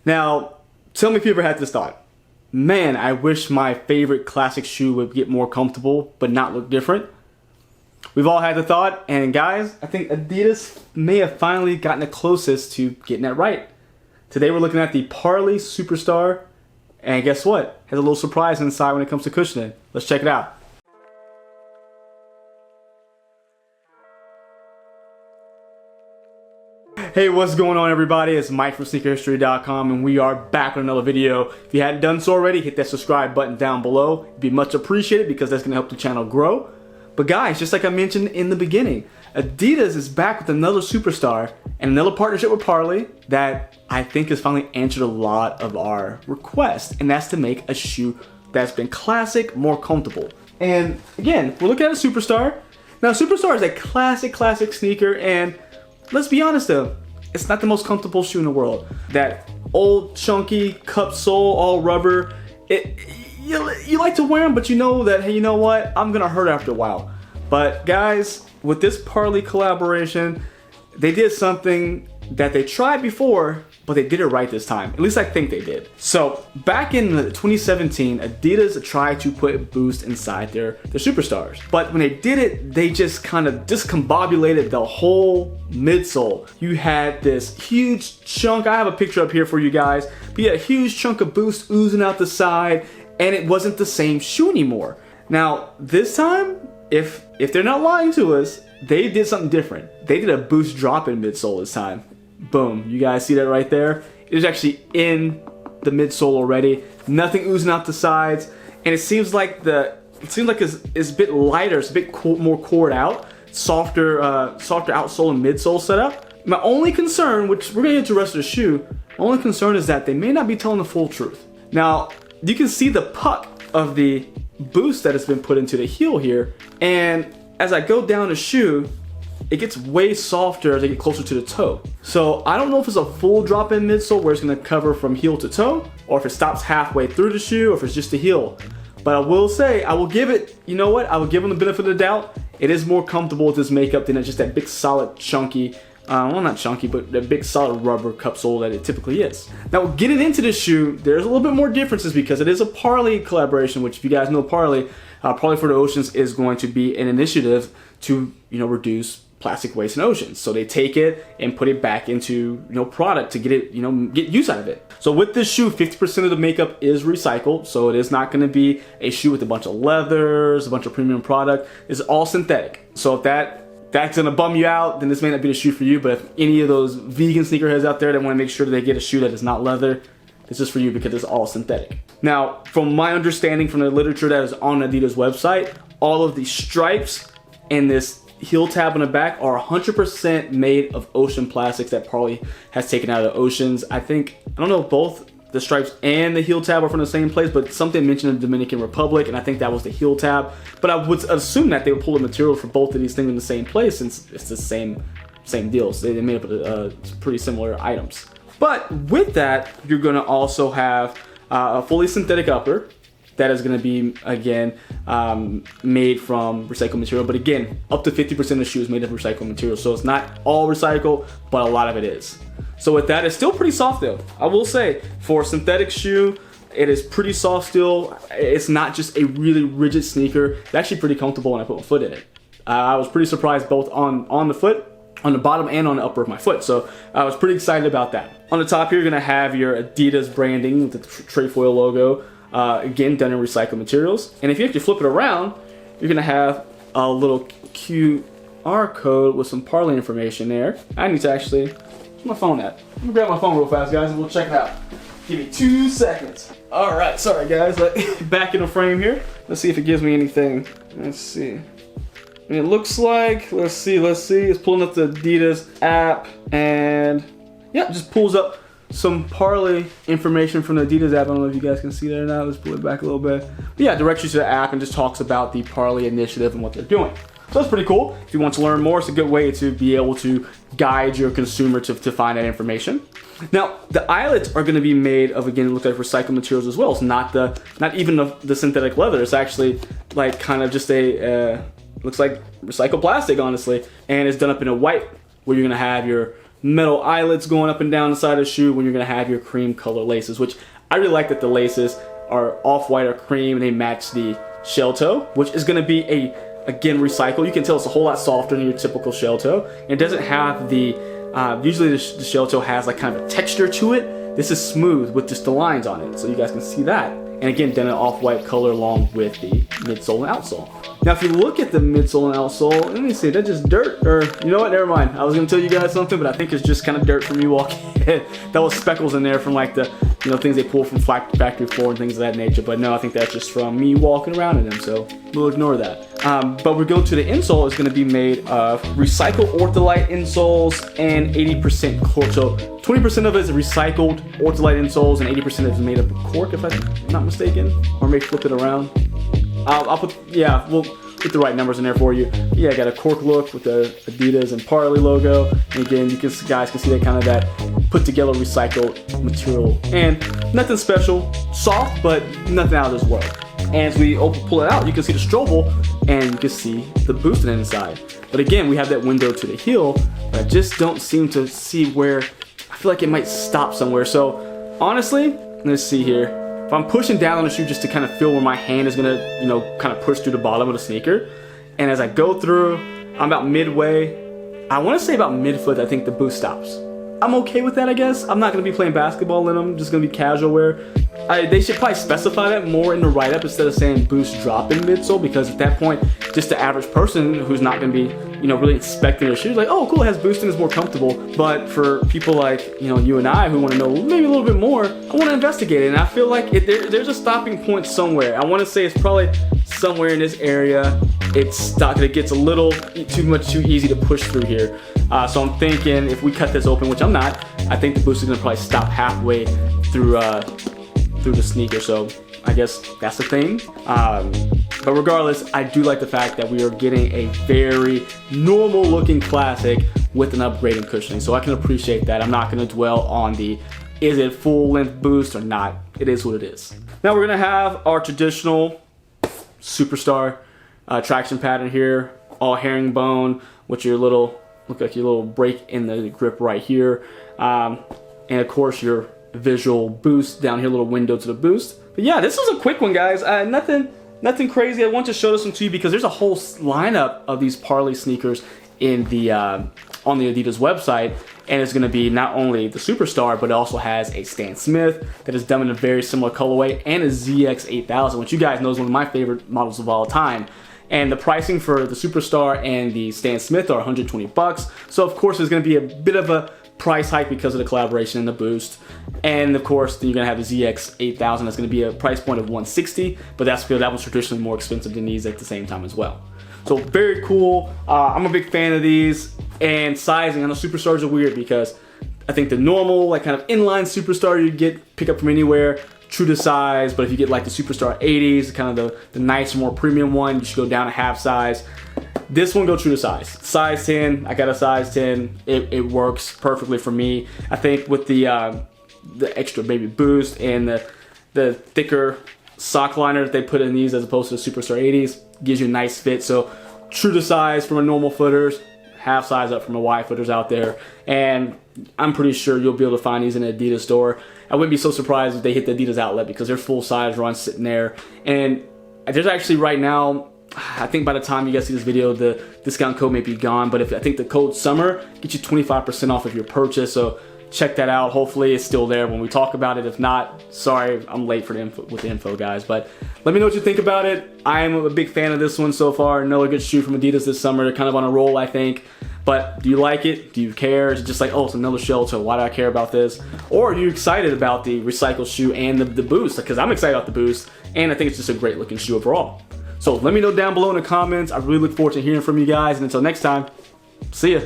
Now, tell me if you ever had this thought. Man, I wish my favorite classic shoe would get more comfortable, but not look different. We've all had the thought, and guys, I think Adidas may have finally gotten the closest to getting that right. Today we're looking at the Parley Superstar, and guess what? Has a little surprise inside when it comes to cushioning. Let's check it out. Hey, what's going on, everybody? It's Mike from sneakerhistory.com, and we are back with another video. If you hadn't done so already, hit that subscribe button down below. It'd be much appreciated because that's going to help the channel grow. But guys, just like I mentioned in the beginning, Adidas is back with another superstar and another partnership with Parley that I think has finally answered a lot of our requests, and that's to make a shoe that's been classic, more comfortable. And again, we're looking at a Superstar. Now, Superstar is a classic sneaker, and let's be honest though, it's not the most comfortable shoe in the world. That old chunky cup sole, all rubber, you like to wear them, but you know that, hey, you know what? I'm gonna hurt after a while. But guys, with this Parley collaboration, they did something that they tried before, but they did it right this time. At least I think they did. So back in 2017, Adidas tried to put a boost inside their Superstars. But when they did it, they just kind of discombobulated the whole midsole. You had this huge chunk, I have a picture up here for you guys, but you had a huge chunk of boost oozing out the side, and it wasn't the same shoe anymore. Now, this time, if they're not lying to us, they did something different. They did a boost drop in midsole this time. Boom, you guys see that right there? It was actually in the midsole already. Nothing oozing out the sides, and it seems like it's a bit lighter. It's a bit more cored out, softer outsole and midsole setup. My only concern, which we're gonna get to the rest of the shoe, my only concern is that they may not be telling the full truth. Now, you can see the puck of the boost that has been put into the heel here, and as I go down the shoe, it gets way softer as I get closer to the toe. So I don't know if it's a full drop in midsole where it's gonna cover from heel to toe, or if it stops halfway through the shoe, or if it's just the heel. But I will say, I will give it, you know what? I will give them the benefit of the doubt. It is more comfortable with this makeup than just that big solid chunky, well, not chunky, but the big solid rubber cup sole that it typically is. Now, getting into this shoe, there's a little bit more differences because it is a Parley collaboration, which if you guys know Parley, Parley for the Oceans is going to be an initiative to, reduce plastic waste in oceans. So they take it and put it back into, product to get it, get use out of it. So with this shoe, 50% of the makeup is recycled. So it is not going to be a shoe with a bunch of leathers, a bunch of premium product. It's all synthetic. So if that's gonna bum you out, then this may not be the shoe for you. But if any of those vegan sneakerheads out there that want to make sure that they get a shoe that is not leather, this is for you because it's all synthetic. Now, from my understanding from the literature that is on Adidas website, all of the stripes and this heel tab on the back are 100% made of ocean plastics that Parley has taken out of the oceans. I don't know if both the stripes and the heel tab are from the same place, but something mentioned the Dominican Republic, and I think that was the heel tab. But I would assume that they would pull the material for both of these things in the same place, since it's the same deal. So they made up pretty similar items. But with that, you're gonna also have a fully synthetic upper that is gonna be, again, made from recycled material. But again, up to 50% of the shoe is made of recycled material. So it's not all recycled, but a lot of it is. So with that, it's still pretty soft though. I will say, for a synthetic shoe, it is pretty soft still. It's not just a really rigid sneaker. It's actually pretty comfortable when I put my foot in it. I was pretty surprised both on the foot, on the bottom and on the upper of my foot. So I was pretty excited about that. On the top here, you're gonna have your Adidas branding with the trefoil logo. Again, done in recycled materials. And if you actually flip it around, you're gonna have a little QR code with some Parley information there. I need to actually, where's my phone at? Let me grab my phone real fast, guys, and we'll check it out. Give me 2 seconds. All right, sorry guys, back in the frame here. Let's see if it gives me anything. Let's see. And it looks like, let's see. It's pulling up the Adidas app, and yeah, it just pulls up some Parley information from the Adidas app. I don't know if you guys can see that or not. Let's pull it back a little bit. But yeah, it directs you to the app and just talks about the Parley initiative and what they're doing. So that's pretty cool. If you want to learn more, it's a good way to be able to guide your consumer to find that information. Now, the eyelets are going to be made of, again, it looks like recycled materials as well. It's not even the synthetic leather. It's actually like kind of just looks like recycled plastic, honestly. And it's done up in a white, where you're going to have your metal eyelets going up and down the side of the shoe when you're gonna have your cream color laces, which I really like that the laces are off-white or cream and they match the shell toe, which is gonna be again recycled. You can tell it's a whole lot softer than your typical shell toe. And it doesn't have the, usually the shell toe has like kind of a texture to it. This is smooth with just the lines on it, so you guys can see that. And again, done an off-white color along with the midsole and outsole. Now, if you look at the midsole and outsole, let me see, that's just dirt, or you know what, never mind. I was gonna tell you guys something, but I think it's just kind of dirt from you walking. That was speckles in there from like the, you know, things they pull from factory floor and things of that nature. But no, I think that's just from me walking around in them, so we'll ignore that. But we're going to the insole is gonna be made of recycled ortholite insoles and 80% cork. So 20% of it is recycled ortholite insoles and 80% of it is made up of cork, if I'm not mistaken, or maybe flip it around. I'll put, yeah, we'll put the right numbers in there for you. Yeah, I got a cork look with the Adidas and Parley logo. And again, you guys can see that kind of that put together recycled material. And nothing special, soft, but nothing out of this world. And as we pull it out, you can see the stromal and you can see the boost on the inside. But again, we have that window to the heel, but I just don't seem to see where, I feel like it might stop somewhere. So honestly, let's see here. If I'm pushing down on the shoe just to kind of feel where my hand is gonna, you know, kind of push through the bottom of the sneaker, and as I go through, I'm about midway. I want to say about midfoot, I think the boost stops. I'm okay with that, I guess. I'm not gonna be playing basketball in them. I'm just gonna be casual wear. They should probably specify that more in the write-up instead of saying boost drop in midsole, because at that point, just the average person who's not gonna be, you know, really inspecting their shoes, like, oh cool, it has boost and it's more comfortable. But for people like, you know, you and I who want to know maybe a little bit more, I want to investigate it, and I feel like there's a stopping point somewhere. I want to say it's probably somewhere in this area. It's stuck. It gets a little too easy to push through here. So I'm thinking if we cut this open, which I'm not, I think the boost is gonna probably stop halfway through the sneaker. So I guess that's the thing. But regardless, I do like the fact that we are getting a very normal looking classic with an upgrade in cushioning. So I can appreciate that. I'm not gonna dwell on the, is it full length boost or not? It is what it is. Now we're gonna have our traditional Superstar traction pattern here, all herringbone with your little, look like your little break in the grip right here. And of course your visual boost down here, little window to the boost. But yeah, this was a quick one, guys. Nothing crazy. I want to show this one to you because there's a whole lineup of these Parley sneakers in the on the Adidas website, and it's going to be not only the Superstar, but it also has a Stan Smith that is done in a very similar colorway, and a ZX8000, which you guys know is one of my favorite models of all time. And the pricing for the Superstar and the Stan Smith are 120 bucks. So of course there's going to be a bit of a price hike because of the collaboration and the boost. And of course then you're going to have the ZX8000 that's going to be a price point of 160, but that's because that was traditionally more expensive than these at the same time as well. So very cool. I'm a big fan of these. And sizing, I know Superstars are weird because I think the normal like kind of inline Superstar you pick up from anywhere, true to size, but if you get like the Superstar 80s, kind of the nicer, more premium one, you should go down a half size. This one go true to size. Size 10, I got a size 10. It works perfectly for me. I think with the extra baby boost and the thicker sock liner that they put in these as opposed to the Superstar 80s, gives you a nice fit. So true to size from a normal footers, half size up from a wide footers out there. And I'm pretty sure you'll be able to find these in an Adidas store. I wouldn't be so surprised if they hit the Adidas outlet because they're full size runs sitting there. And there's actually right now, I think by the time you guys see this video, the discount code may be gone, but I think the code SUMMER gets you 25% off of your purchase. So check that out. Hopefully it's still there when we talk about it. If not, sorry, I'm late for the info, guys. But let me know what you think about it. I am a big fan of this one so far. Another good shoe from Adidas this summer. They're kind of on a roll, I think. But do you like it? Do you care? Is it just like, oh, it's another shell toe, why do I care about this? Or are you excited about the recycled shoe and the boost? Because I'm excited about the boost, and I think it's just a great looking shoe overall. So let me know down below in the comments. I really look forward to hearing from you guys, and until next time, see ya.